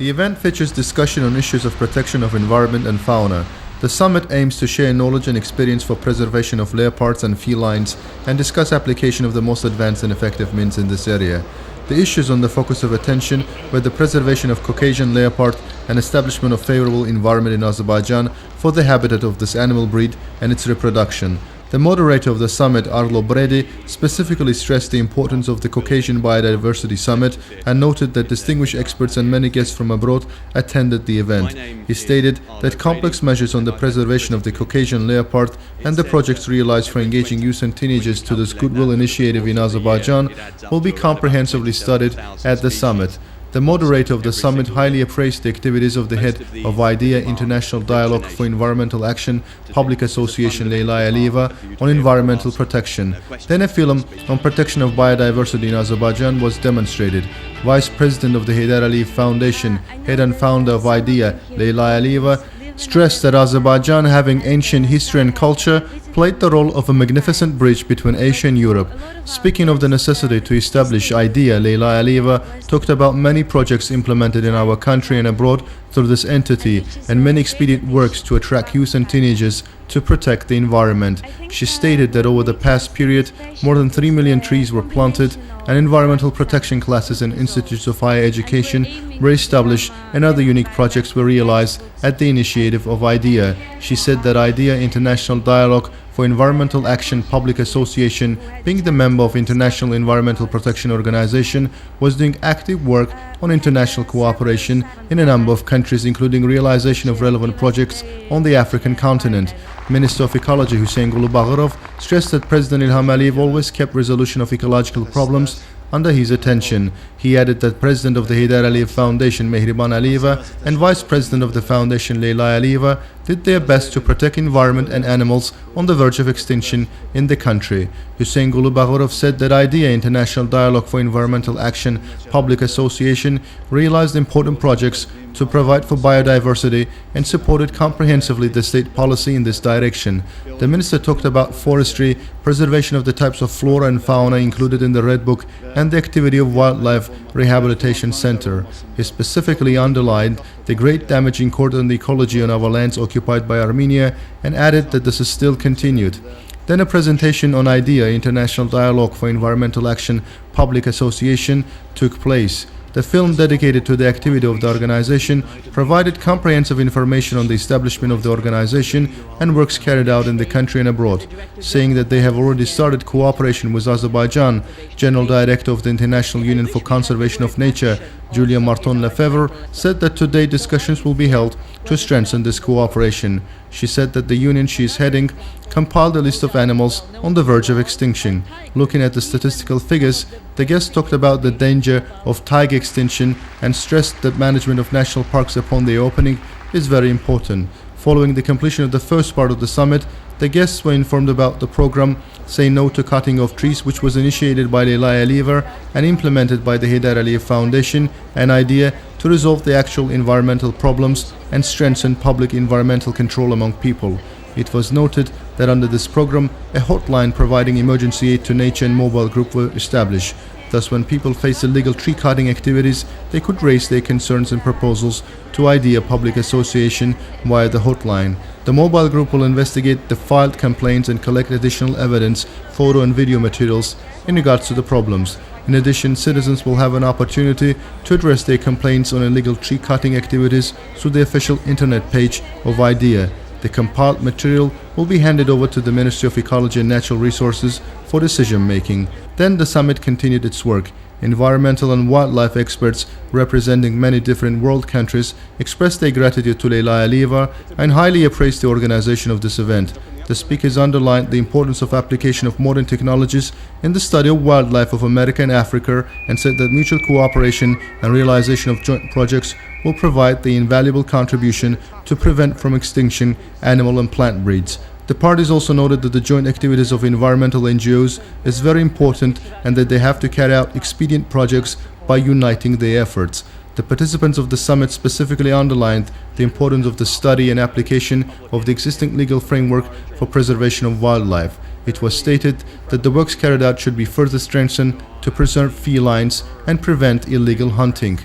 The event features discussion on issues of protection of environment and fauna. The summit aims to share knowledge and experience for preservation of leopards and felines and discuss application of the most advanced and effective means in this area. The issues on the focus of attention were the preservation of Caucasian leopard and establishment of favorable environment in Azerbaijan for the habitat of this animal breed and its reproduction. The moderator of the summit, Arlo Bredi, specifically stressed the importance of the Caucasian Biodiversity Summit and noted that distinguished experts and many guests from abroad attended the event. He stated that complex measures on the preservation of the Caucasian leopard and the projects realized for engaging youth and teenagers to this goodwill initiative in Azerbaijan will be comprehensively studied at the summit. The moderator of the summit highly appraised the activities of the head of IDEA International Dialogue for Environmental Action Public Association Heydar Aliyev on environmental protection. Then a film on protection of biodiversity in Azerbaijan was demonstrated. Vice President of the Heydar Aliyev Foundation, head and founder of IDEA, Heydar Aliyev, stressed that Azerbaijan, having ancient history and culture, played the role of a magnificent bridge between Asia and Europe. Speaking of the necessity to establish IDEA, Heydar Aliyev talked about many projects implemented in our country and abroad through this entity and many expedient works to attract youth and teenagers to protect the environment. She stated that over the past period, more than 3 million trees were planted and environmental protection classes and institutes of higher education were established and other unique projects were realized at the initiative of IDEA. She said that IDEA International Dialogue for Environmental Action Public Association, being the member of International Environmental Protection Organization, was doing active work on international cooperation in a number of countries, including realization of relevant projects on the African continent. Minister of Ecology Hüseyin Gulubagırov stressed that President Ilham Aliyev always kept resolution of ecological problems under his attention. He added that President of the Heydar Aliyev Foundation, Mehriban Aliyeva, and Vice President of the Foundation, Heydar Aliyev, did their best to protect environment and animals on the verge of extinction in the country. Hüseyin Gulubagırov said that IDEA International Dialogue for Environmental Action Public Association realized important projects to provide for biodiversity and supported comprehensively the state policy in this direction. The minister talked about forestry, preservation of the types of flora and fauna included in the Red Book, and the activity of Wildlife Rehabilitation Center. He specifically underlined the great damaging court on the ecology on our lands occupied by Armenia and added that this is still continued. Then a presentation on IDEA International Dialogue for Environmental Action Public Association took place. The film dedicated to the activity of the organization provided comprehensive information on the establishment of the organization and works carried out in the country and abroad, saying that they have already started cooperation with Azerbaijan. General Director of the International Union for Conservation of Nature, Julia Marton-Lefebvre, said that today discussions will be held to strengthen this cooperation. She said that the union she is heading compiled a list of animals on the verge of extinction. Looking at the statistical figures, the guest talked about the danger of tiger extinction and stressed that management of national parks upon their opening is very important. Following the completion of the first part of the summit, the guests were informed about the program Say No to Cutting of Trees, which was initiated by Heydar Aliyev and implemented by the Heydar Aliyev Foundation, an idea to resolve the actual environmental problems and strengthen public environmental control among people. It was noted that under this program, a hotline providing emergency aid to nature and mobile group were established. Thus, when people face illegal tree cutting activities, they could raise their concerns and proposals to IDEA Public Association via the hotline. The mobile group will investigate the filed complaints and collect additional evidence, photo and video materials in regards to the problems. In addition, citizens will have an opportunity to address their complaints on illegal tree cutting activities through the official internet page of IDEA. The compiled material will be handed over to the Ministry of Ecology and Natural Resources for decision making. Then the summit continued its work. Environmental and wildlife experts representing many different world countries expressed their gratitude to Heydar Aliyev and highly appraised the organization of this event. The speakers underlined the importance of application of modern technologies in the study of wildlife of America and Africa and said that mutual cooperation and realization of joint projects will provide the invaluable contribution to prevent from extinction animal and plant breeds. The parties also noted that the joint activities of environmental NGOs is very important and that they have to carry out expedient projects by uniting their efforts. The participants of the summit specifically underlined the importance of the study and application of the existing legal framework for preservation of wildlife. It was stated that the works carried out should be further strengthened to preserve felines and prevent illegal hunting.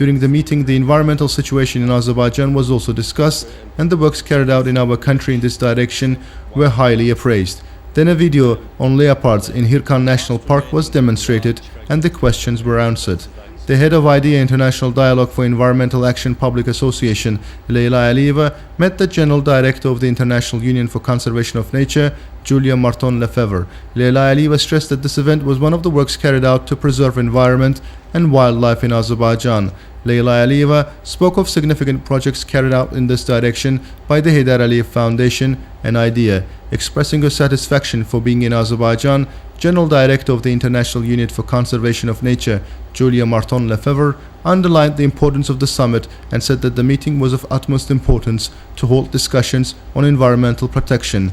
During the meeting, the environmental situation in Azerbaijan was also discussed, and the works carried out in our country in this direction were highly appraised. Then a video on leopards in Hirkan National Park was demonstrated, and the questions were answered. The head of IDEA International Dialogue for Environmental Action Public Association, Heydar Aliyev, met the General Director of the International Union for Conservation of Nature, Julia Marton-Lefebvre. Heydar Aliyev stressed that this event was one of the works carried out to preserve environment and wildlife in Azerbaijan. Heydar Aliyev spoke of significant projects carried out in this direction by the Heydar Aliyev Foundation and IDEA. Expressing her satisfaction for being in Azerbaijan, General Director of the International Unit for Conservation of Nature, Julia Marton-Lefebvre, underlined the importance of the summit and said that the meeting was of utmost importance to hold discussions on environmental protection.